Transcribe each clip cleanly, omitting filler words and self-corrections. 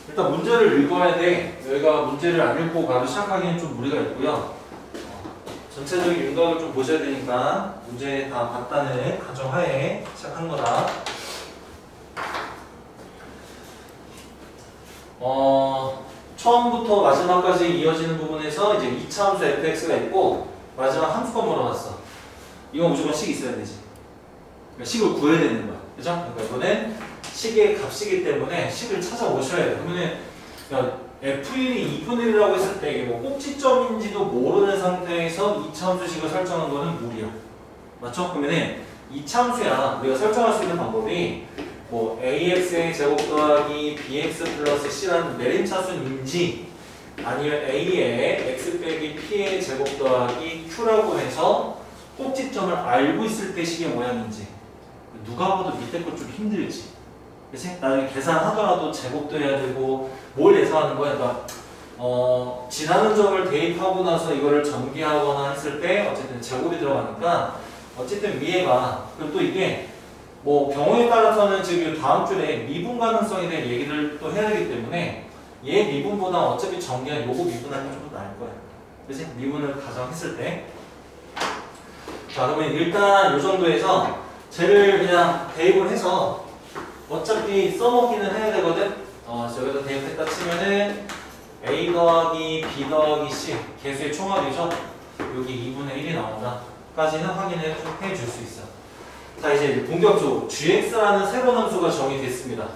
일단 문제를 읽어야 돼. 여기가 문제를 안 읽고 바로 시작하기엔 좀 무리가 있고요. 전체적인 윤곽을 좀 보셔야 되니까 문제 다 봤다는 가정하에 시작한 거다. 처음부터 마지막까지 이어지는 부분에서 이제 2차 함수 fx가 있고 마지막 함수가 물어봤어. 이건 무조건 식이 있어야 되지. 그러니까 식을 구해야 되는 거야. 그죠? 그러니까 이거는 식의 값이기 때문에 식을 찾아오셔야 돼. 그러면은 그러니까 f1이 2분의 1이라고 했을 때 이게 뭐 꼭지점인지도 모르는 상태에서 2차 함수식을 설정한 거는 무리야. 맞죠? 그러면은 2차 함수야. 우리가 설정할 수 있는 방법이 뭐 ax의 제곱 더하기 bx 플러스 c라는 내림차순인지 아니면 a의 x 빼기 p의 제곱 더하기 q라고 해서 꼭지점을 알고 있을 때 식의 모양인지. 누가 봐도 밑에 거 좀 힘들지. 그치? 나중에 계산하더라도 제곱도 해야 되고 뭘 예상하는 거야? 그러니까 지나는 점을 대입하고 나서 이거를 전개하거나 했을 때 어쨌든 제곱이 들어가니까 어쨌든 위에가 그리고 또 이게 뭐 경우에 따라서는 지금 다음 줄에 미분 가능성에 대한 얘기를 또 해야 하기 때문에 얘 미분보다 어차피 전개한 요거 미분하는 게 좀 더 나을 거야. 그치? 미분을 가정했을 때. 자, 그러면 일단 요 정도에서 쟤를 그냥 대입을 해서 어차피 써먹기는 해야 되거든. 여기다 대입했다 치면은 a 더하기 b 더하기 c 개수의 총합이죠. 여기 2분의 1이 나온다. 까지는 확인을 좀 해줄 수 있어. 자, 이제 본격적으로 gx라는 새로운 함수가 정의됐습니다.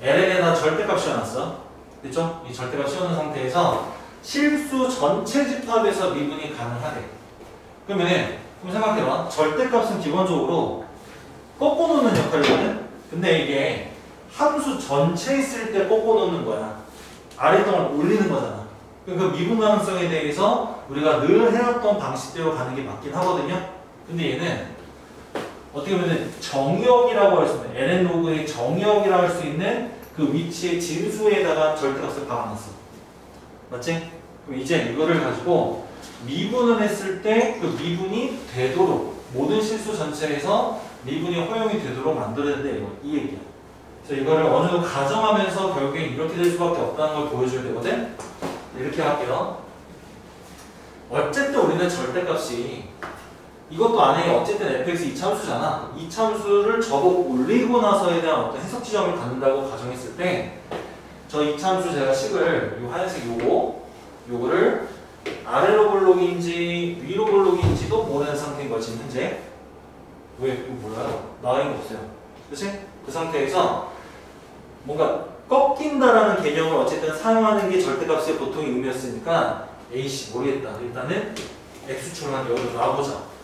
ln에다 절대값 씌워놨어. 됐죠? 이 절대값 씌워놓은 상태에서 실수 전체 집합에서 미분이 가능하대. 그러면은 그럼 생각해봐. 절대값은 기본적으로 꺾어놓는 역할이거든? 근데 이게 함수 전체 있을 때 꺾어놓는 거야. 아래동을 올리는 거잖아. 그러니까 미분 가능성에 대해서 우리가 늘 해왔던 방식대로 가는 게 맞긴 하거든요. 근데 얘는 어떻게 보면 정의역이라고 할 수 있는 ln 로그의 정의역이라고 할 수 있는 그 위치의 진수에다가 절대값을 박아놨어. 맞지? 그럼 이제 이거를 가지고 미분을 했을 때 그 미분이 되도록 모든 실수 전체에서 미분이 허용이 되도록 만들어야 돼. 이 얘기야. 그래서 이거를 어느 정도 가정하면서 결국엔 이렇게 될 수밖에 없다는 걸 보여줘야 되거든. 이렇게 할게요. 어쨌든 우리는 절대값이 이것도 안에 어쨌든 fx 2차함수잖아. 2차함수를 저거 올리고 나서에 대한 어떤 해석 지점을 갖는다고 가정했을 때 저 2차함수 제가 식을 요 하얀색 요거를 아래로 볼록인지 위로 볼록인지도 모르는 상태인 거지 현재. 왜? 이거 몰라요. 나와 있는 거 없어요. 그치? 그 상태에서 뭔가 꺾인다라는 개념을 어쨌든 사용하는 게 절대값의 보통의 의미였으니까 A씨 모르겠다. 일단은 X축만 여기로 놔보자.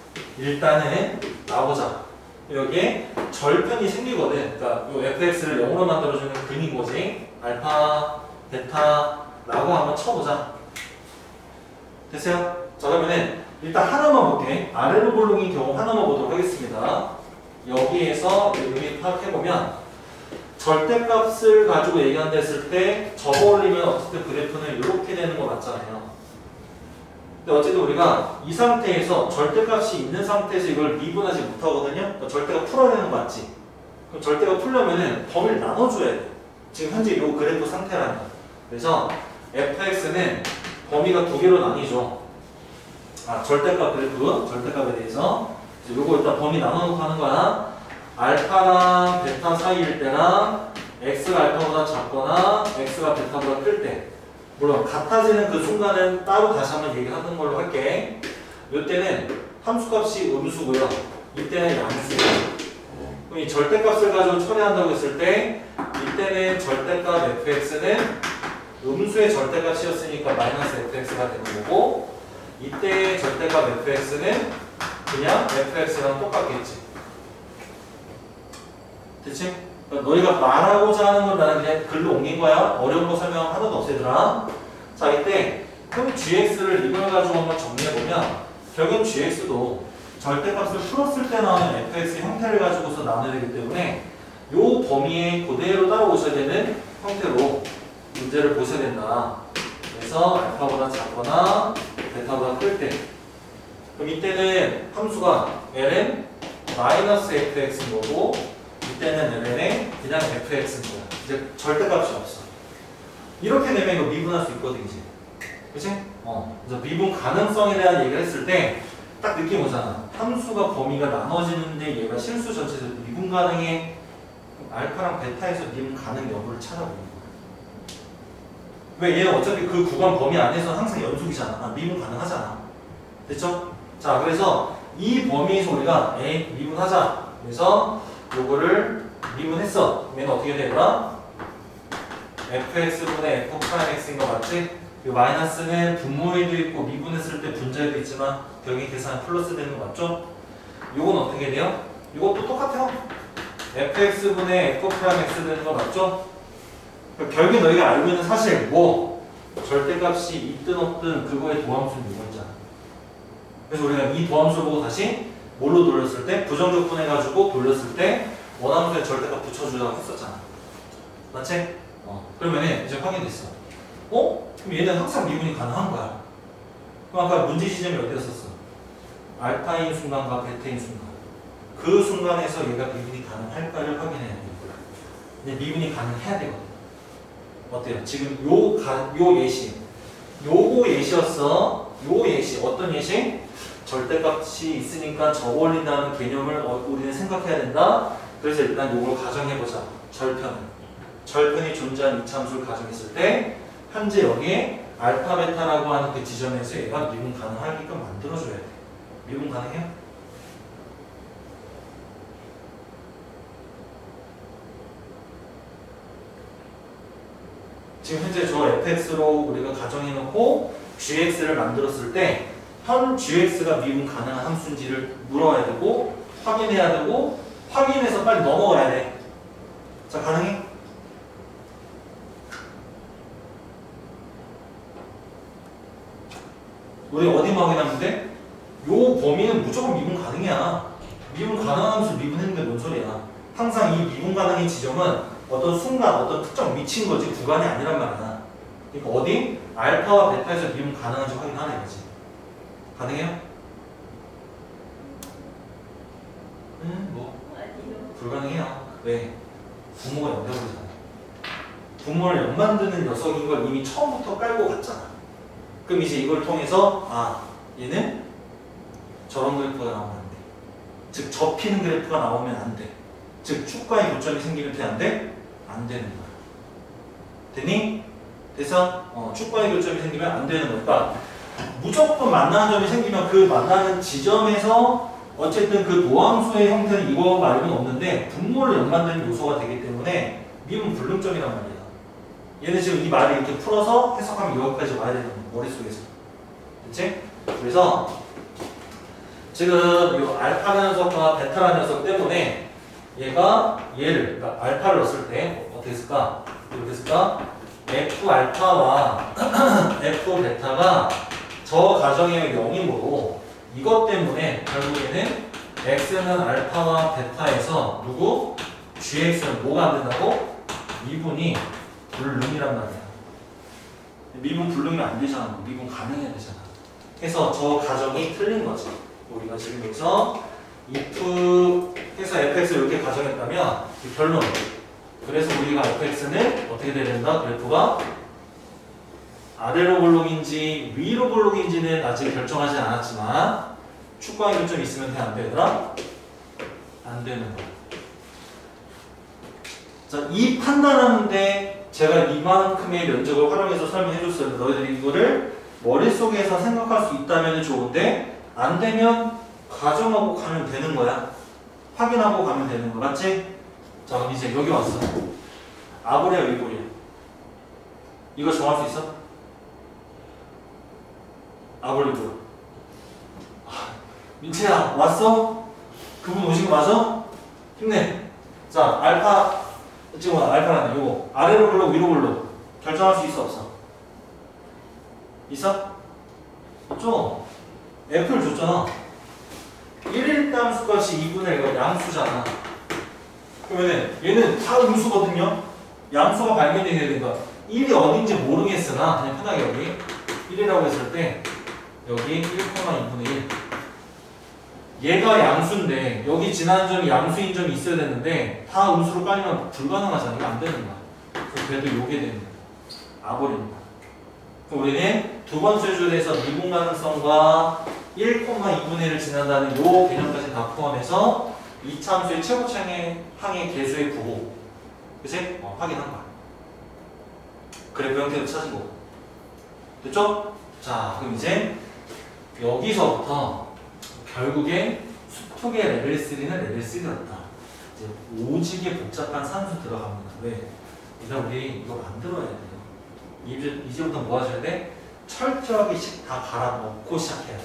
여기에 절편이 생기거든. 그러니까 요 fx를 0으로 만들어주는 근인 거지. 알파, 베타라고 한번 쳐보자. 됐어요? 자, 그러면은 일단 하나만 볼게. 아래로 볼록인 경우 하나만 보도록 하겠습니다. 여기에서 의미 파악해보면 절대값을 가지고 얘기한다 했을 때 접어 올리면 어쨌든 그래프는 이렇게 되는 거 맞잖아요. 근데 어쨌든 우리가 이 상태에서 절대값이 있는 상태에서 이걸 미분하지 못하거든요. 그러니까 절대가 풀어야 되는 거 맞지? 그럼 절대가 풀려면은 범위를 나눠줘야 돼. 지금 현재 이 그래프 상태라는 거야. 그래서 fx는 범위가 두 개로 나뉘죠. 절대값 그래프, 절대값에 대해서 요거 일단 범위 나눠놓고 하는 거야. 알파랑 베타 사이일 때랑 x가 알파보다 작거나 x가 베타보다 클 때, 물론 같아지는 그 순간은 따로 다시 한번 얘기하는 걸로 할게. 이때는 함수값이 음수고요. 이때는 양수예요. 그럼 이 절대값을 가지고 처리한다고 했을 때 이때는 절대값 fx는 음수의 절대값이었으니까 마이너스 fx가 되는 거고, 이때의 절대값 fx는 그냥 fx랑 똑같겠지. 됐지? 그러니까 너희가 말하고자 하는 건 나는 그냥 글로 옮긴 거야. 어려운 거 설명 하나도 없애더라. 자, 이때 그럼 gx를 이걸 가지고 한번 정리해보면 결국은 gx도 절대값을 풀었을 때 나오는 fx의 형태를 가지고서 나눠야 되기 때문에 요 범위에 그대로 따라오셔야 되는 형태로 문제를 보셔야 된다. 그래서 알파보다 작거나 베타보다 클 때, 그럼 이때는 함수가 ln 마이너스 fx인 거고, 이때는 ln에 그냥 fx인 거야. 이제 절대값이 없어. 이렇게 되면 이거 미분할 수 있거든 이제. 그치? 그래서 미분 가능성에 대한 얘기를 했을 때 딱 느낌 오잖아. 함수가 범위가 나눠지는데 얘가 실수 전체에서 미분 가능해. 알파랑 베타에서 미분 가능 여부를 찾아보는 거야. 왜? 얘는 어차피 그 구간 범위 안에서 항상 연속이잖아. 미분 가능하잖아. 됐죠? 자, 그래서 이 범위에서 우리가 A 미분하자. 그래서 요거를 미분했어. 얘는 어떻게 되더라? fx분의 f'x인 거 맞지? 이 마이너스는 분모에도 있고 미분했을 때 분자에도 있지만 병의 계산 플러스 되는 거 맞죠? 요건 어떻게 돼요? 이것도 똑같아요. fx분의 f'x 되는 거 맞죠? 결국에 너희가 알고 있는 사실 뭐 절대값이 있든 없든 그거의 도함수는 이거잖아. 그래서 우리가 이 도함수 보고 다시 뭘로 돌렸을 때 부정적분해가지고 돌렸을 때 원함수에 절대값 붙여주라고 했었잖아. 맞지? 그러면은 이제 확인됐어. 그럼 얘는 항상 미분이 가능한 거야. 그럼 아까 문제 지점이 어디였었어? 알파인 순간과 베타인 순간. 그 순간에서 얘가 미분이 가능할까를 확인해야 되는 거야. 근데 미분이 가능해야 되거든. 어때요? 지금 요 예시. 요거 예시였어. 요 예시. 어떤 예시? 절대값이 있으니까 저 올린다는 개념을 우리는 생각해야 된다. 그래서 일단 요걸 가정해보자. 절편이 존재하는 이차함수를 가정했을 때 현재 여기에 알파 베타라고 하는 그 지점에서 얘가 미분 가능하게끔 만들어줘야 돼. 미분 가능해요? 지금 현재 저 fx로 우리가 가정해놓고 gx를 만들었을 때 현 gx가 미분 가능한 함수인지를 물어야 되고 확인해야 되고 확인해서 빨리 넘어가야 돼. 자, 가능해? 우리 어디만 확인하는데? 요 범위는 무조건 미분 가능이야. 미분 가능한 함수 미분했는데 뭔 소리야. 항상 이 미분 가능의 지점은 어떤 순간, 어떤 특정 위치인 거지 구간이 아니란 말이야. 그러니까 어디? 알파와 베타에서 미분 가능한지 확인하는 거지. 가능해요? 불가능해요. 왜? 부모가 연결하잖아. 부모를 연 만드는 녀석인 걸 이미 처음부터 깔고 갔잖아. 그럼 이제 이걸 통해서 얘는 저런 그래프가 나오면 안 돼. 즉 접히는 그래프가 나오면 안 돼. 즉 축과의 교점이 생기면 돼? 안 돼? 안 되는 거야. 되니? 돼서 축과의 교점이 생기면 안 되는 거니까 무조건 만나는 점이 생기면 그 만나는 지점에서 어쨌든 그 도함수의 형태는 이거 말고는 없는데 분모를 연만드는 요소가 되기 때문에 미분 불능점이란 말이야. 얘는 지금 이 말을 이렇게 풀어서 해석하면 여기까지 와야 되는 거야. 머릿속에서. 그치? 그래서 지금 이 알파라는 녀석과 베타라는 녀석 때문에 얘를 그러니까 알파를 넣었을 때 어떻게 했을까? 이렇게 했을까? f 알파와 f 베타가 저 가정의 0이므로 이것 때문에 결국에는 x는 알파와 베타에서 누구? gx는 뭐가 안 된다고? 미분이 불능이란 말이야. 미분 불능이면 안 되잖아. 미분 가능해야 되잖아. 해서 저 가정이 틀린 거지. 우리가 지금 여기서 if 해서 fx를 이렇게 가정했다면 결론. 그래서 우리가 fx는 어떻게 돼야 된다? 그래프가 아래로 볼록인지 위로 볼록인지는 아직 결정하지 않았지만 축과의 교점이 있으면 돼? 안 되더라? 안 되는 거야. 자, 이 판단하는데 제가 이만큼의 면적을 활용해서 설명해줬어요. 너희들이 이거를 머릿속에서 생각할 수 있다면 좋은데 안 되면 가정하고 가면 되는 거야. 확인하고 가면 되는 거 맞지? 자, 그럼 이제 여기 왔어. 아보리야 위보리야? 이거 정할 수 있어? 아보리 뭐야? 민채야 왔어? 그분 오신 거 맞아? 힘내. 자, 알파 지금 알파라네. 요거 아래로 볼록 위로 볼록 결정할 수 있어 없어? 있어? 없죠? F를 줬잖아. 1일 함수값이 2분의 1 양수잖아. 그러면 얘는 다 음수거든요. 양수가 발견이 돼야 된다. 1이 어딘지 모르겠으나 그냥 편하게 여기 1이라고 했을 때 여기 1,2분의 1 얘가 양수인데 여기 지나는 점이 양수인 점이 있어야 되는데 다 음수로 깔리면 불가능하잖아. 이거 안 되는 거야. 그래서 그래도 요게 되는 거야. 아버립니다. 그럼 우리는 두 번째 줄에서 미분 가능성과 1,2분의 1을 지난다는 요 개념까지 다 포함해서 이차함수의 최고차항의 계수의 부호, 그치? 확인한 거야. 그래프 형태도 찾은 거고. 됐죠? 자, 그럼 이제 여기서부터 결국에 수톡의 레벨 3는 레벨 3였다. 이제 오지게 복잡한 산수 들어갑니다. 왜? 일단 우리 이거 만들어야 돼요. 이제부터 뭐 하셔야 돼? 철저하게 다 갈아넣고 시작해야 돼.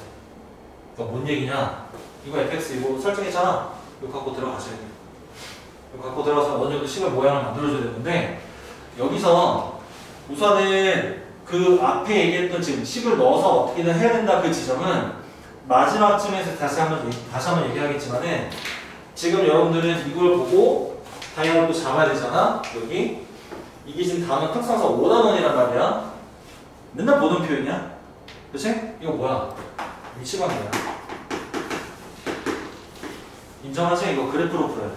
그러니까 뭔 얘기냐? 이거 fx 이거 설정했잖아. 이거 갖고 들어가셔야 돼요. 이거 갖고 들어가서 어느 정도 식을 모양을 만들어줘야 되는데 여기서 우선은 그 앞에 얘기했던 지금 식을 넣어서 어떻게든 해야 된다 그 지점은 마지막쯤에서 다시 한번 얘기하겠지만은 지금 여러분들은 이걸 보고 다이아몬드 잡아야 되잖아. 여기 이게 지금 단어 특성상 5단원이란 말이야. 맨날 보던 표현이야. 그치? 이거 뭐야? 위치관계야. 인정하지? 이거 그래프로 풀어야 돼.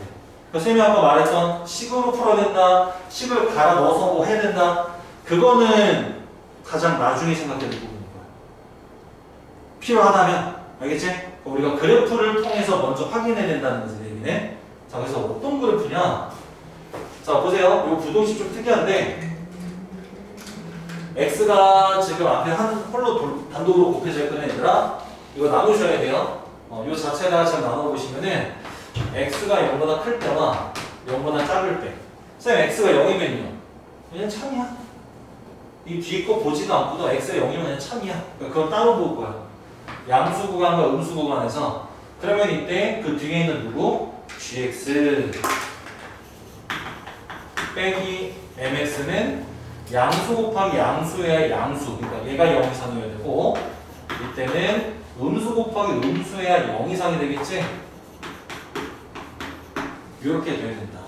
그러니까 쌤이 아까 말했던 식으로 풀어야 된다, 식을 갈아 넣어서 뭐 해야 된다. 그거는 가장 나중에 생각해야 될 부분인 거야. 필요하다면, 알겠지? 우리가 그래프를 통해서 먼저 확인해야 된다는 거지, 얘기네. 자, 그래서 어떤 그래프냐? 자, 보세요. 이 부동식 좀 특이한데, x가 지금 앞에 한 홀로 단독으로 곱해져 있거든, 얘들아. 이거 나누셔야 돼요. 이 자체에다가 지금 나눠보시면은, x가 0보다 클 때와 0보다 작을 때. 쌤, x가 0이면요. 그냥 참이야. 이 뒤에 거 보지도 않고도 x가 0이면 그냥 참이야. 그러니까 그건 따로 볼 거야. 양수 구간과 음수 구간에서. 그러면 이때 그 뒤에 있는 누구? gx 빼기 mx는 양수 곱하기 양수여야 양수. 그러니까 얘가 0 이상이어야 되고, 이때는 음수 곱하기 음수여야 0 이상이 되겠지? 이렇게 돼야 된다.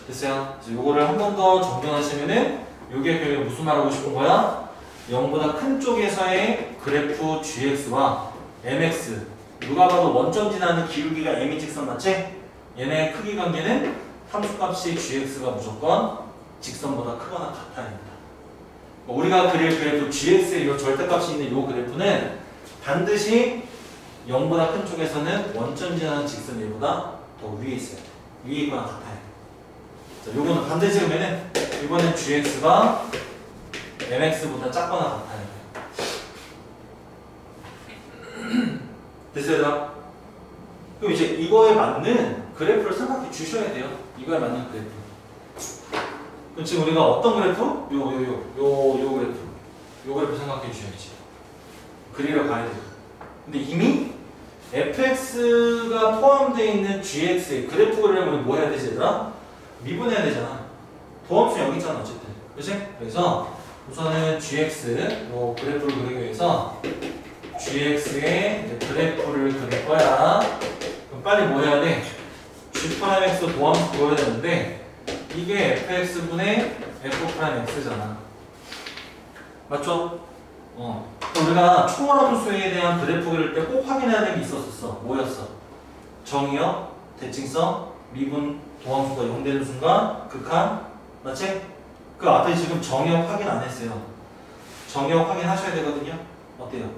됐어요? 요거를 한 번 더 정정하시면은 요게 결국 무슨 말 하고 싶은 거야? 0보다 큰 쪽에서의 그래프 gx와 mx, 누가 봐도 원점 지나는 기울기가 m인 직선 맞지? 얘네 크기 관계는 함수값이 gx가 무조건 직선보다 크거나 같아야 된다. 우리가 그릴 그래프 gx의 요 절대값이 있는 요 그래프는 반드시 0보다 큰 쪽에서는 원점 지나는 직선 얘보다 더 위에 있어야 돼. 위에 있거나 같아야 돼. 자, 요거는 반대 지으면은 이번엔 gx가 mx보다 작거나 같아야 돼. 됐어요? 그럼 이제 이거에 맞는 그래프를 생각해 주셔야 돼요. 이거에 맞는 그래프. 그럼 지금 우리가 어떤 그래프? 요 그래프. 요 그래프 생각해 주셔야지. 그리러 가야 돼요. 근데 이미 fx가 포함되어 있는 gx의 그래프 그리려면 뭐 해야 되지, 얘들아? 미분해야 되잖아. 도함수 여기 있잖아, 어쨌든. 그치? 그래서 우선은 gx, 요 그래프를 그리기 위해서 gx의 그래프를 그릴 거야. 그럼 빨리 뭐 해야 돼? g'x 도함수 그려야 되는데 이게 fx분의 f'x잖아. 맞죠? 우리가 초월함수에 대한 그래프 그릴 때 꼭 확인해야 되는 게 있었어. 뭐였어? 정의역, 대칭성, 미분, 도함수가 0 되는 순간 극한, 맞지? 그 앞에 지금 정의역 확인 안 했어요. 정의역 확인하셔야 되거든요. 어때요?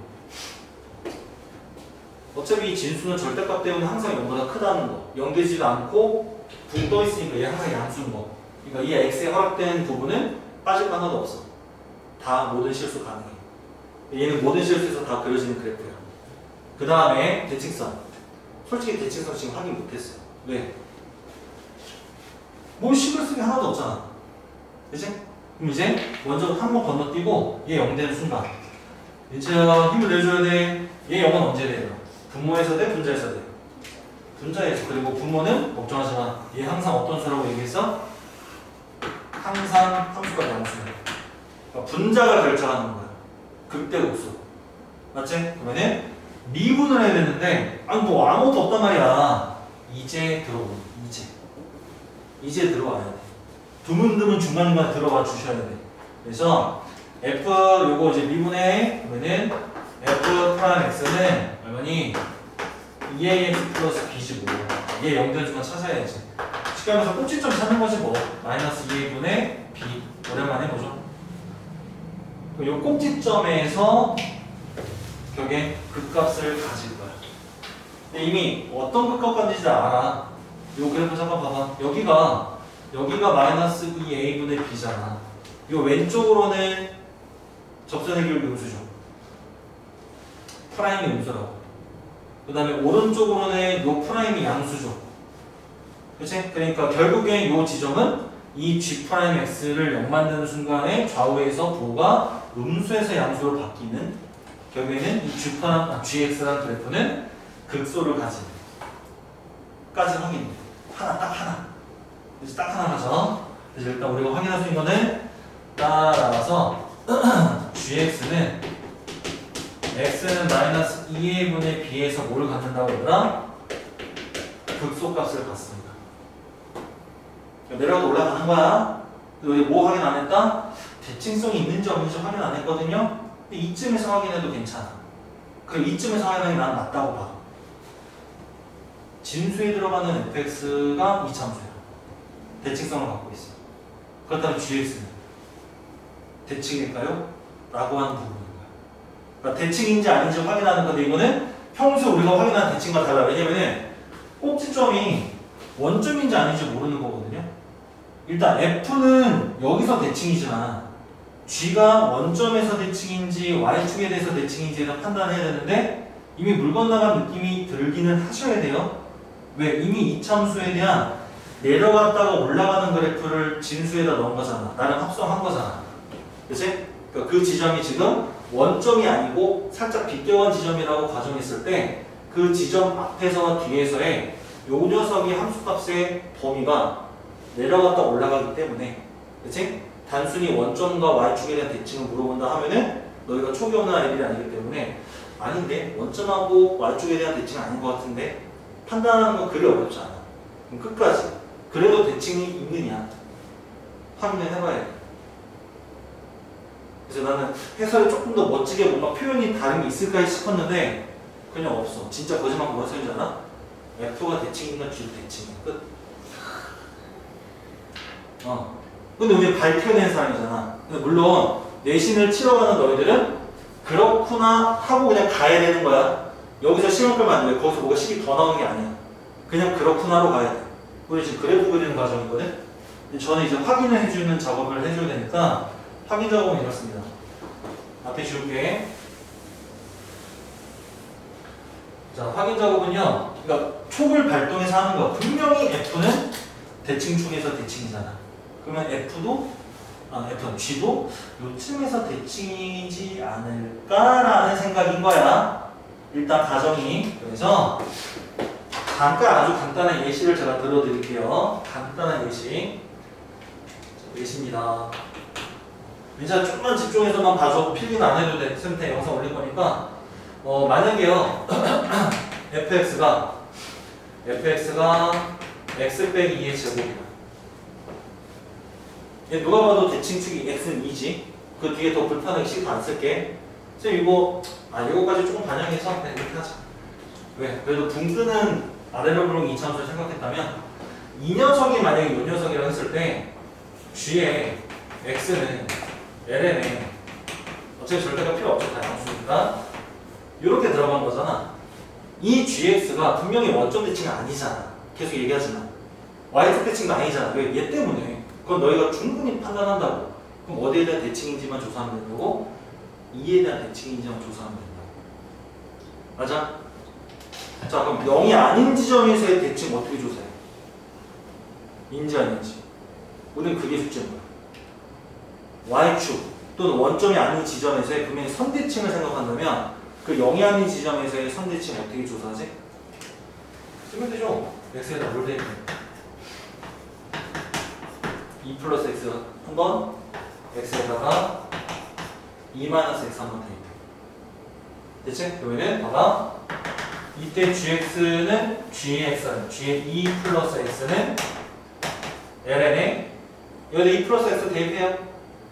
어차피 이 진수는 절대값 때문에 항상 0보다 크다는 거. 0 되지도 않고 붕 떠 있으니까 얘 항상 양수인 거. 그러니까 이 x에 허락된 부분은 빠질 거 하나도 없어. 다 모든 실수 가능해. 얘는 모든 실수에서 다 그려지는 그래프야. 그 다음에 대칭성. 솔직히 대칭성 지금 확인 못했어요. 왜? 뭐 식을 쓰기 하나도 없잖아. 그치? 그럼 이제 먼저 한 번 건너뛰고 얘 0 되는 순간 이제 힘을 내줘야 돼. 얘 0은 언제 돼요? 분모에서 돼? 분자에서 돼? 분자에서. 그리고 분모는 걱정하지 마. 얘 항상 어떤 수라고 얘기했어? 항상 함수가 양수야. 그러니까 분자가 결정하는 거야. 극대극수. 맞지? 그러면은 미분을 해야 되는데 아니 뭐 아무것도 없단 말이야. 이제 들어오고 이제 들어와야 돼. 드문드문 중간중간 들어와 주셔야 돼. 그래서 f 요거 이제 미분해 그러면은 f 프라임 x는 얼마니? 2ax 플러스 b지 뭐. 얘 0 되는 순간 찾아야지. 쉽게 하면서 꼭지점 찾는 거지 뭐. 마이너스 2a분의 b. 오랜만에 보자. 요 꼭지점에서 결국에 극값을 가질 거야. 근데 이미 어떤 극값 가진지 알아. 요 그래프 잠깐 봐봐. 여기가 마이너스 2a분의 b잖아. 요 왼쪽으로는 접선의 기울기 음수죠. 프라임이 음수라고. 그 다음에 오른쪽으로는 요 프라임이 양수죠. 그치? 그러니까 결국에 요 지점은 이 G'X를 0 만드는 순간에 좌우에서 부호가 음수에서 양수로 바뀌는, 결국에는 이 GX라는 그래프는 극소를 가진 까지 확인. 딱 하나. 그래서 딱 하나 가죠. 그래서 일단 우리가 확인할 수 있는 거는 따라서 GX는 X는 마이너스 2a분의 b에서 뭘 갖는다고 얘들아? 극소값을 갖습니다. 내려가도 올라가는 거야. 우리 뭐 확인 안 했다? 대칭성이 있는지 없는지 확인 안 했거든요. 근데 이쯤에서 확인해도 괜찮아. 그럼 이쯤에서 확인하는 게 난 맞다고 봐. 진수에 들어가는 fx가 이참수야. 대칭성을 갖고 있어. 그렇다면 gx는 대칭일까요? 라고 하는 부분인 거야. 그러니까 대칭인지 아닌지 확인하는 건데, 이거는 평소 우리가 확인한 대칭과 달라. 왜냐면은 꼭지점이 원점인지 아닌지 모르는 거거든요. 일단 F는 여기서 대칭이지만 G가 원점에서 대칭인지 Y축에 대해서 대칭인지에 대해서 판단해야 되는데, 이미 물 건너간 느낌이 들기는 하셔야 돼요. 왜? 이미 이참수에 대한 내려갔다가 올라가는 그래프를 진수에다 넣은 거잖아. 나랑 합성한 거잖아. 그치? 그러니까 그 지점이 지금 원점이 아니고 살짝 빗겨간 지점이라고 가정했을 때, 그 지점 앞에서와 뒤에서의 요 녀석이 함수값의 범위가 내려갔다 올라가기 때문에, 그치? 단순히 원점과 y축에 대한 대칭을 물어본다 하면은 너희가 촉이 없는 아이들이 아니기 때문에, 아닌데 원점하고 y축에 대한 대칭은 아닌 것 같은데 판단하는 건 그리 어렵지 않아. 그럼 끝까지 그래도 대칭이 있느냐 확인을 해봐야 돼. 그래서 나는 해설이 조금 더 멋지게 뭔가 표현이 다른 게 있을까 싶었는데 그냥 없어. 진짜 거짓말 뭐라 쓰는지 알아? F가 대칭인가 G도 대칭이야. 끝. 근데 우리 발표낸 사람이잖아. 근데 물론 내신을 치러 가는 너희들은 그렇구나 하고 그냥 가야 되는 거야. 여기서 시간 끌면 안 돼. 거기서 뭐가 식이 더 나오는 게 아니야. 그냥 그렇구나로 가야 돼. 우리 지금 그래프 그리는 과정이거든. 근데 저는 이제 확인을 해주는 작업을 해줘야 되니까 확인 작업은 이렇습니다. 앞에 지울게. 자, 확인 작업은요. 그러니까 촉을 발동해서 하는 거. 분명히 F는 대칭축에서 대칭이잖아. 그러면 F는 G도 요쯤에서 대칭이지 않을까라는 생각인 거야. 일단 가정이. 그래서 잠깐 아주 간단한 예시를 제가 들어드릴게요. 간단한 예시. 예시입니다. 민자 조금만 집중해서만 봐줘. 필기는 안 해도 돼. 쌤한테 영상 올릴 거니까. 만약에요. fx가 x 빼기 2의 제곱이다. 얘 누가 봐도 대칭축이 x는 2지. 그 뒤에 더 불편하게 식 안 쓸게. 쌤 이거까지 조금 반영해서 그냥 이렇게 하자. 왜? 그래도 붕 뜨는 아래로 부르는 이참수를 생각했다면 이 녀석이 만약에 이 녀석이라고 했을 때 g의 x는 ln에 어차피 절대가 필요 없죠. 다 양수니까 이렇게 들어간 거잖아. 이 gx가 분명히 원점 대칭이 아니잖아. 계속 얘기하지만 y축 대칭도 아니잖아. 왜? 얘 때문에. 그건 너희가 충분히 판단한다고. 그럼 어디에 대한 대칭인지만 조사하면 된다고? 2에 대한 대칭인지만 조사하면 된다고. 맞아? 자, 그럼 0이 아닌 지점에서의 대칭 어떻게 조사해? 인지 아닌지. 우리는 그게 숙제인 거야. y축 또는 원점이 아닌 지점에서의 분명히 선대칭을 생각한다면 그 0이 아닌 지점에서의 선대칭 어떻게 조사하지? 쓰면 되죠. x에다 뭘 대입해? 2 플러스 x 한 번, x에다가 2 마이너스 x 한 번 대입해. 대체? 그러면은 봐봐. 이때 gx는 gx, g의 2 플러스 x는 ln에 여기다 2 플러스 x 대입해요.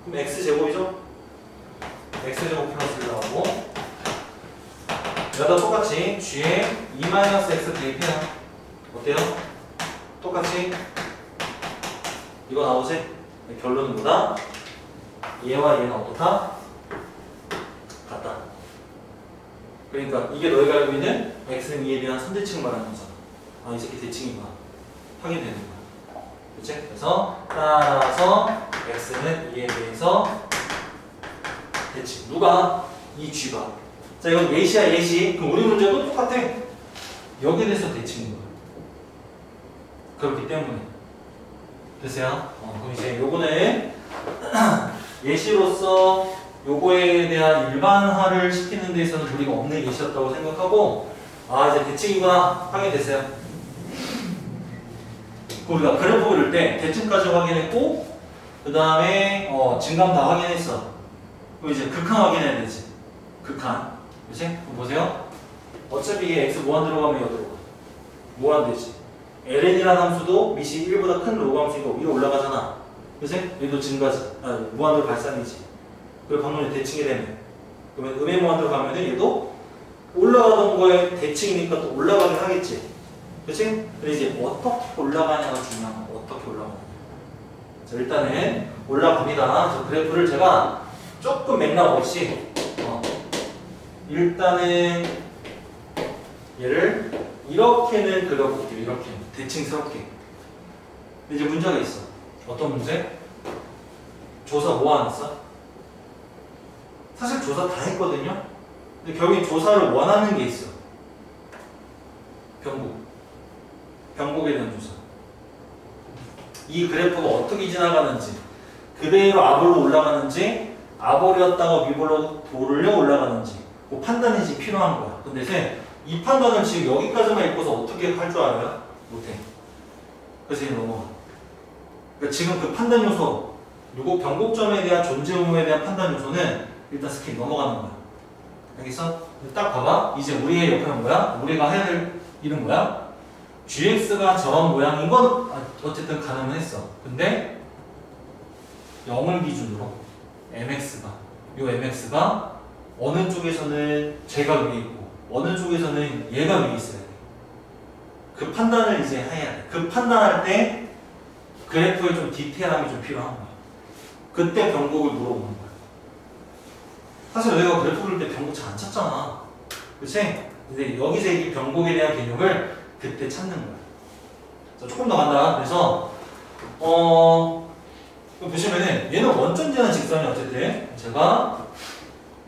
그럼 x제곱이죠? x제곱 플러스 1 나오고 여기다 똑같이 g의 2 마이너스 x 대입해요. 어때요? 똑같이 이거 나오지? 결론은 뭐다? 얘와 얘는 어떻다? 그러니까 이게 너희가 알고 있는 x는 2에 대한 선대칭을 말하는 거잖아. 아, 이 새끼 대칭이구나. 확인되는 거야. 그치? 그래서 따라서 x는 2에 대해서 대칭. 누가? 이 g가. 자, 이건 예시야, 예시. 그럼 우리 문제도 똑같아. 여기에 대해서 대칭인 거야. 그렇기 때문에. 됐어요? 그럼 이제 요거는 예시로서 요거에 대한 일반화를 시키는 데 있어서는 무리가 없는 예시였다고 생각하고, 아, 이제 대칭이구나. 확인됐어요. 우리가 그래프 그릴 때 대칭까지 확인했고, 그 다음에 증감 다 확인했어. 그럼 이제 극한 확인해야 되지. 극한. 그치? 그럼 보세요. 어차피 이게 x 무한 들어가면 이거 들어가. 무한 되지. ln이라는 함수도 밑이 1보다 큰 로그 함수니까 위로 올라가잖아. 그치? 얘도 증가지. 무한으로 발산이지. 그리고 방금 대칭이 되면. 그러면 음의 무한으로 가면은 얘도 올라가던 거에 대칭이니까 또 올라가긴 하겠지. 그치? 근데 이제 어떻게 올라가냐가 중요한 거야. 어떻게 올라가냐. 자, 일단은 올라갑니다. 저 그래프를 제가 조금 맥락 없이 일단은 얘를 이렇게는 그려볼게요. 이렇게 대칭스럽게. 근데 이제 문제가 있어. 어떤 문제? 조사 뭐 안 했어? 사실 조사 다 했거든요. 근데 결국 조사를 원하는 게 있어. 변곡에 대한 조사. 이 그래프가 어떻게 지나가는지, 그대로 앞으로 올라가는지, 앞으로였다가 위로 돌려 올라가는지, 그 판단이 지금 필요한 거야. 근데 이 판단을 지금 여기까지만 읽고서 어떻게 할 줄 알아요? 못해. 그래서 이제 넘어가. 그러니까 지금 그 판단 요소, 요거 변곡점에 대한 존재 의무에 대한 판단 요소는 일단 스킵 넘어가는 거야. 알겠어? 딱 봐봐. 이제 우리의 역할은 뭐야? 우리가 해야 될 일은 뭐야? gx가 저런 모양인 건 어쨌든 가능은 했어. 근데 0을 기준으로 요 mx가 어느 쪽에서는 쟤가 위에 있고 어느 쪽에서는 얘가 위에 있어야 돼. 그 판단을 이제 해야 돼. 그 판단할 때 그래프에 좀 디테일함이 좀 필요한 거야. 그때 변곡을 물어보는 거야. 사실 우리가 그래프 그릴 때 변곡 잘 안 찾잖아. 그치? 근데 여기서 이 변곡에 대한 개념을 그때 찾는 거야. 자, 조금 더 간다. 그래서 보시면은 얘는 원점지하는 직선이 어쨌든 제가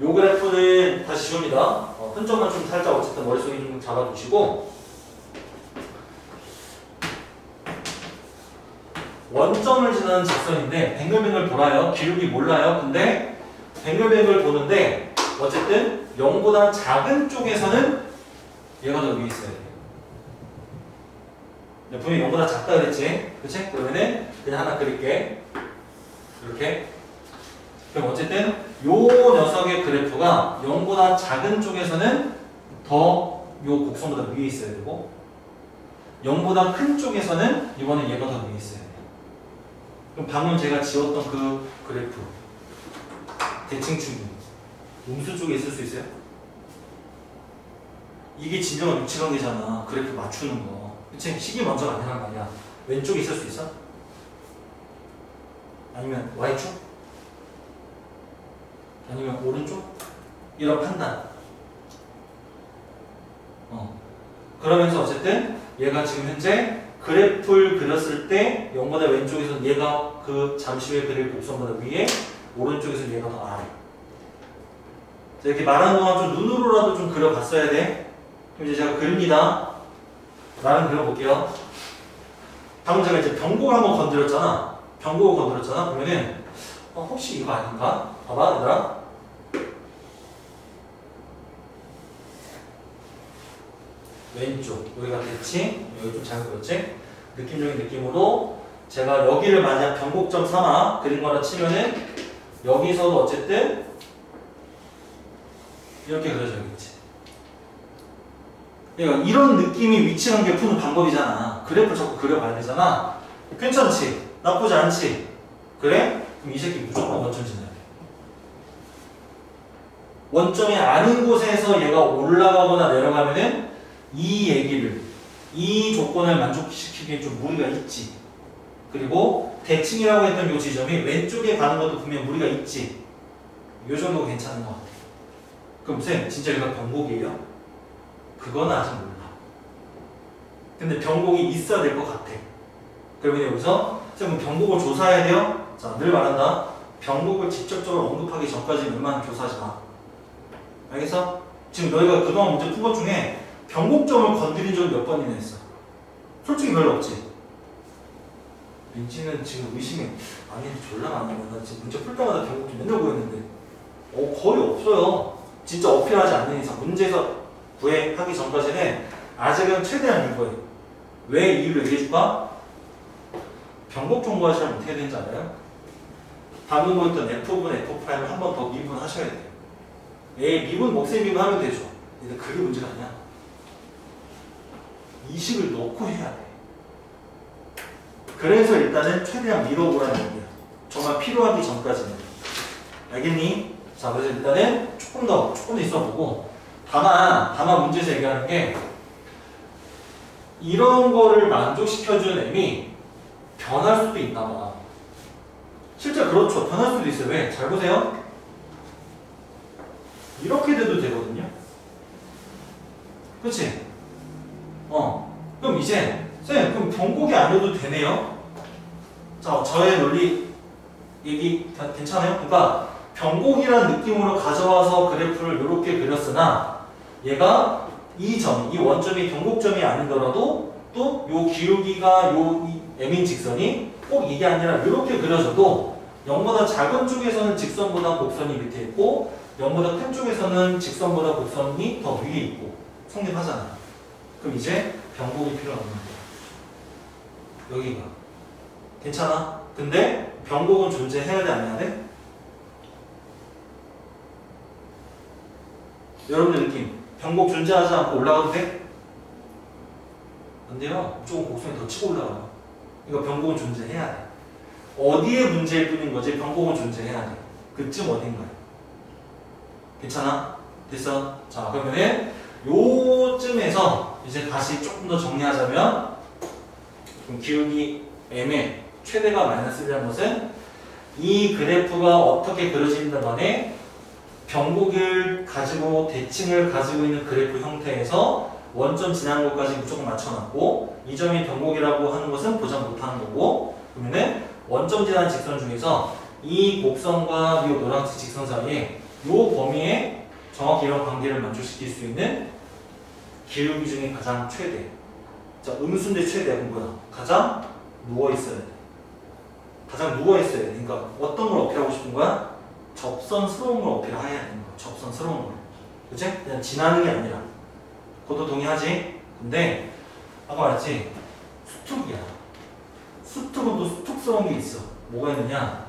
요 그래프는 다시 지웁니다. 흔적만 좀 살짝 어쨌든 머릿속에 좀 잡아두시고 원점을 지나는 직선인데 뱅글뱅글 돌아요. 기울기 몰라요. 근데 뱅글뱅글 도는데 어쨌든 0보다 작은 쪽에서는 얘가 더 위에 있어야 돼요. 분명히 0보다 작다 그랬지? 그치? 그러면은 그냥 하나 그릴게. 이렇게. 그럼 어쨌든 요 녀석의 그래프가 0보다 작은 쪽에서는 더 요 곡선보다 위에 있어야 되고 0보다 큰 쪽에서는 이번에 얘가 더 위에 있어야 돼요. 그럼 방금 제가 지웠던 그 그래프 대칭축이 음수 쪽에 있을 수 있어요? 이게 진정한 유치관계잖아. 그래프 맞추는 거. 그치? 식이 먼저가 아니란 말이야. 왼쪽에 있을 수 있어? 아니면 Y축? 아니면 오른쪽? 이런 판단. 그러면서 어쨌든 얘가 지금 현재 그래프를 그렸을 때 0보다 왼쪽에서는 얘가 그 잠시 후에 그릴 곡선보다 위에, 오른쪽에서는 얘가 더 아래. 자, 이렇게 말하는 동안 좀 눈으로라도 좀 그려봤어야 돼. 그럼 이제 제가 그립니다. 나는 그려볼게요. 방금 제가 이제 변곡을 한번 건드렸잖아. 변곡을 건드렸잖아. 그러면은 혹시 이거 아닌가? 봐봐 얘들아. 왼쪽 여기가 대칭, 여기 좀 잘 그렸지? 느낌적인 느낌으로 제가 여기를 만약 변곡점 삼아 그린 거라 치면은 여기서도 어쨌든 이렇게 그려져야겠지. 그러니까 이런 느낌이 위치관계 푸는 방법이잖아. 그래프를 자꾸 그려봐야 되잖아. 괜찮지? 나쁘지 않지? 그래? 그럼 이 새끼 무조건 원점 지나야 돼. 원점이 아닌 곳에서 얘가 올라가거나 내려가면은 이 얘기를, 이 조건을 만족시키기에 좀 무리가 있지. 그리고 대칭이라고 했던 이 지점이 왼쪽에 가는 것도 분명 무리가 있지. 이 정도 괜찮은 것 같아. 그럼 쌤 진짜 이거 변곡이에요? 그건 아직 몰라. 근데 변곡이 있어야 될 것 같아. 그러면 여기서 쌤은 변곡을 조사해야 돼요? 자, 늘 말한다. 변곡을 직접적으로 언급하기 전까지 웬만하면 조사하지 마. 알겠어? 지금 너희가 그동안 문제 푼 것 중에 변곡점을 건드린 적이 몇 번이나 있어? 솔직히 별로 없지? 민지는 지금 의심이 아니 졸라 많은 거야. 나 지금 문제 풀 때마다 변곡점 맨날 구했는데 거의 없어요. 진짜 어필하지 않는 이상 문제에서 구해하기 전까지는 아직은 최대한 이거예요. 왜 이유를 얘기해줄까? 변곡 정보하시려면 어떻게 되는지 알아요? 방금 보였던 F분, F'을 한 번 더 미분하셔야 돼요. 미분, 목세 미분 하면 되죠. 근데 그게 문제가 아니야. 이식을 넣고 해야 돼. 그래서 일단은 최대한 밀어보라는 얘기야. 정말 필요하기 전까지는. 알겠니? 자, 그래서 일단은 조금 더 있어보고. 다만 문제에서 얘기하는 게 이런 거를 만족시켜주는 M이 변할 수도 있나 봐. 실제 그렇죠. 변할 수도 있어요. 왜? 잘 보세요. 이렇게 돼도 되거든요. 그치? 그럼 이제 쌤, 그럼 변곡이 아니어도 되네요? 자, 저의 논리 얘기 괜찮아요? 그러니까 변곡이라는 느낌으로 가져와서 그래프를 이렇게 그렸으나 얘가 이 원점이 변곡점이 아니더라도 또 요 기울기가 이 M인 직선이 꼭 이게 아니라 이렇게 그려져도 0보다 작은 쪽에서는 직선보다 곡선이 밑에 있고 0보다 큰 쪽에서는 직선보다 곡선이 더 위에 있고 성립하잖아. 그럼 이제 변곡이 필요 없는 거야. 여기가. 괜찮아? 근데 변곡은 존재해야 돼, 안 해야 돼? 여러분들 느낌. 변곡 존재하지 않고 올라가도 돼? 안 돼요. 조금 곡선이 더 치고 올라가. 그러니까 변곡은 존재해야 돼. 어디에 문제일 뿐인 거지 변곡은 존재해야 돼. 그쯤 어딘가요? 괜찮아? 됐어? 자, 그러면은 요쯤에서 이제 다시 조금 더 정리하자면 기울기 M의 최대가 마이너스 1이라는 것은 이 그래프가 어떻게 그려진다 간에 변곡을 가지고 대칭을 가지고 있는 그래프 형태에서 원점 지나는 것까지 무조건 맞춰놨고 이 점이 변곡이라고 하는 것은 보장 못하는 거고 그러면은 원점 지나는 직선 중에서 이 곡선과 이 노란색 직선 사이에 이 범위에 정확히 이런 관계를 만족시킬 수 있는 기울기 중에 가장 최대. 자, 음수인데 최대야. 그럼 뭐야? 가장 누워있어야 돼. 가장 누워있어야 돼. 그러니까 어떤 걸 어필하고 싶은 거야? 접선스러운 걸 어필해야 되는 거야. 접선스러운 걸. 그치? 그냥 지나는 게 아니라. 그것도 동의하지? 근데 아까 말했지? 수특이야. 수특은 또 수특스러운 게 있어. 뭐가 있느냐?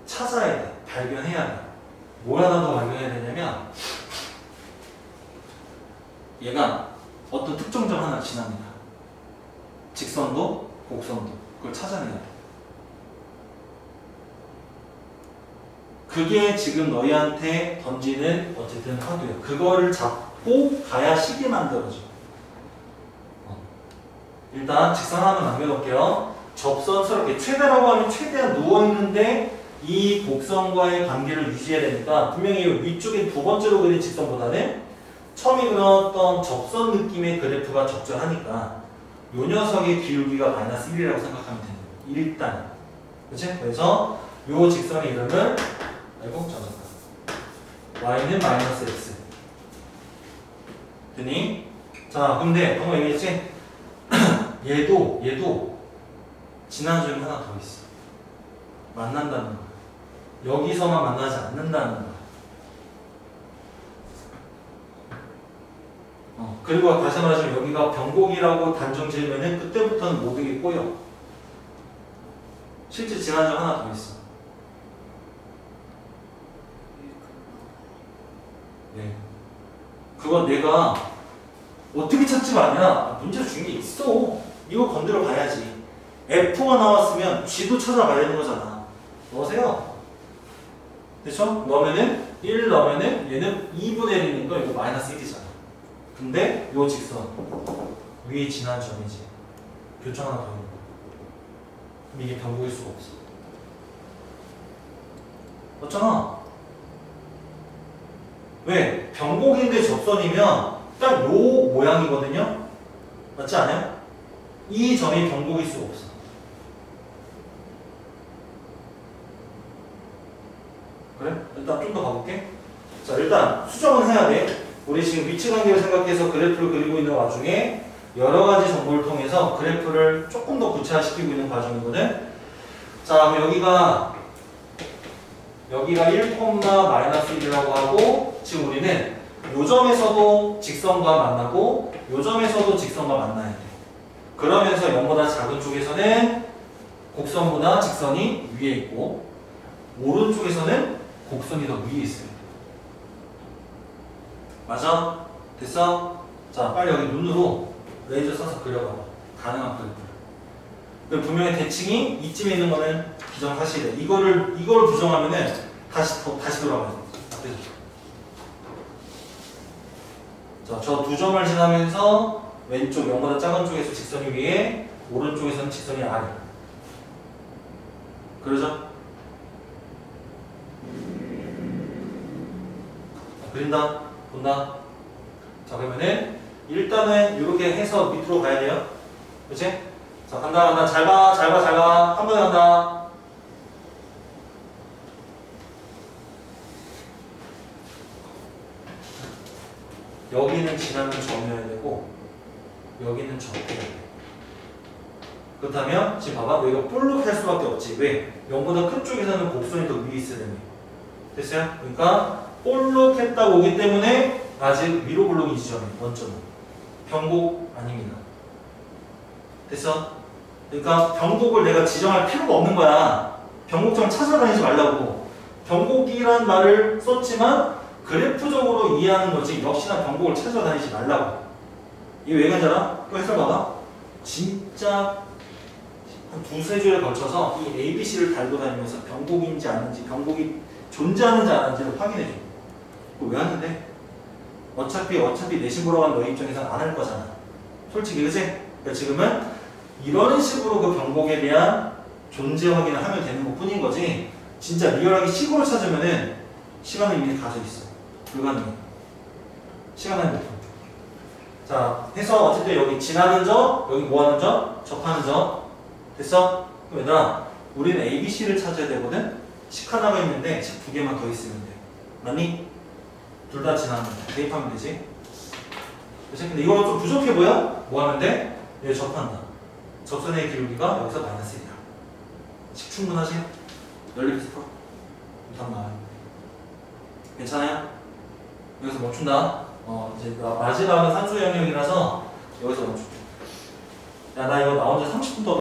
찾아야 돼. 발견해야 돼. 뭘 하나 더 발견해야 되냐면 얘가 어떤 특정점 하나 지납니다. 직선도 곡선도 그걸 찾아내야 돼. 그게 지금 너희한테 던지는 어쨌든 카드야. 그거를 잡고 가야 식이 만들어져. 일단 직선 하나만 남겨놓을게요. 접선스럽게 최대라고 하면 최대한 누워있는데 이 곡선과의 관계를 유지해야 되니까 분명히 위쪽에 두 번째로 그린 직선보다는 처음에 그렸던 접선 느낌의 그래프가 적절하니까 이 녀석의 기울기가 마이너스 1이라고 생각하면 되는 거예요. 일단. 그치? 그래서 이 직선의 이름을 아이고 잠깐만 y는 마이너스 x 됐니? 자 근데 방금 얘기했지? 얘도 지난 점이 하나 더 있어. 만난다는 거야. 여기서만 만나지 않는다는 거야. 그리고 다시 말하자면 여기가 변곡이라고 단정 지으면은 그때부터는 모두게 꼬여. 실제 지난 점 하나 더 있어. 네. 그건 내가 어떻게 찾지가 않냐. 문제를 준 게 있어. 이거 건드려 봐야지. F가 나왔으면 G도 찾아봐야 되는 거잖아. 넣으세요. 됐죠? 넣으면은 1 넣으면은 얘는 2분의 1이니까 이거 마이너스 1이잖아. 근데 요 직선 위에 지난 점이지. 교점 하나 더 있는 거야. 그럼 이게 변곡일 수가 없어. 맞잖아. 왜? 변곡인데 접선이면 딱 요 모양이거든요. 맞지 않아요? 이 점이 변곡일 수가 없어. 그래? 일단 좀 더 가볼게. 자, 일단 수정은 해야 돼. 우리 지금 위치관계를 생각해서 그래프를 그리고 있는 와중에 여러 가지 정보를 통해서 그래프를 조금 더 구체화시키고 있는 과정이거든. 자, 그럼 여기가 1,-1이라고 하고, 지금 우리는 요 점에서도 직선과 만나고 요 점에서도 직선과 만나야 돼. 그러면서 0보다 작은 쪽에서는 곡선보다 직선이 위에 있고, 오른쪽에서는 곡선이 더 위에 있어요. 맞아? 됐어? 자, 빨리 여기 눈으로 레이저 써서 그려봐봐. 가능한 그래프를. 분명히 대칭이 이쯤에 있는 거는 기정사실이야. 이거를 부정하면은 다시 돌아가야 돼. 앞에서. 자, 저 두 점을 지나면서 왼쪽 0보다 작은 쪽에서 직선이 위에, 오른쪽에서는 직선이 아래. 그러죠? 그린다? 본다? 자, 그러면은 일단은 이렇게 해서 밑으로 가야 돼요. 그치? 자, 간다. 잘 봐. 한 번에 간다. 여기는 지나면 점이어야 되고, 여기는 점이어야 돼. 그렇다면, 지금 봐봐. 여기가 볼록할 수밖에 없지. 왜? 0보다 큰 쪽에서는 곡선이 더 위에 있어야 됩니다. 됐어요? 그러니까, 볼록했다고 오기 때문에, 아직 위로 볼록이 지점이 원점은. 변곡 아닙니다. 됐어? 그러니까 변곡을 내가 지정할 필요가 없는 거야. 변곡점을 찾아다니지 말라고. 변곡이란 말을 썼지만 그래프적으로 이해하는 거지 역시나 변곡을 찾아다니지 말라고. 이게 왜 그러잖아? 또 해설 봐봐. 진짜 한 두세 주에 걸쳐서 이 ABC를 달고 다니면서 변곡인지 아닌지, 변곡이 존재하는지 안 하는지를 확인해 줘. 그거 왜 하는데? 어차피 내신 보러 간 너희 입장에서는 안 할 거잖아. 솔직히, 그치? 그러니까 지금은 이런 식으로 그 변곡에 대한 존재 확인을 하면 되는 것 뿐인 거지, 진짜 리얼하게 식으로 찾으면은 시간은 이미 가져 있어. 불가능해. 시간은 못 줘. 자, 해서 어쨌든 여기 지나는 점, 여기 뭐 하는 점? 접하는 점. 됐어? 그럼 얘들아, 우리는 ABC를 찾아야 되거든? 식 하나가 있는데 식 두 개만 더 있으면 돼. 맞니? 둘 다 지나는 거. 대입하면 되지? 그치? 근데 이거 좀 부족해 보여? 뭐 하면 돼? 얘 접한다. 접선의 기울기가 여기서 마이너스 1이야. 식 충분하지? 연립해서 풀어. 답 나와요. 괜찮아요? 여기서 멈춘다. 이제 마지막은 산수 영역이라서 여기서 멈출게. 야, 나 이거 나 혼자 30분 더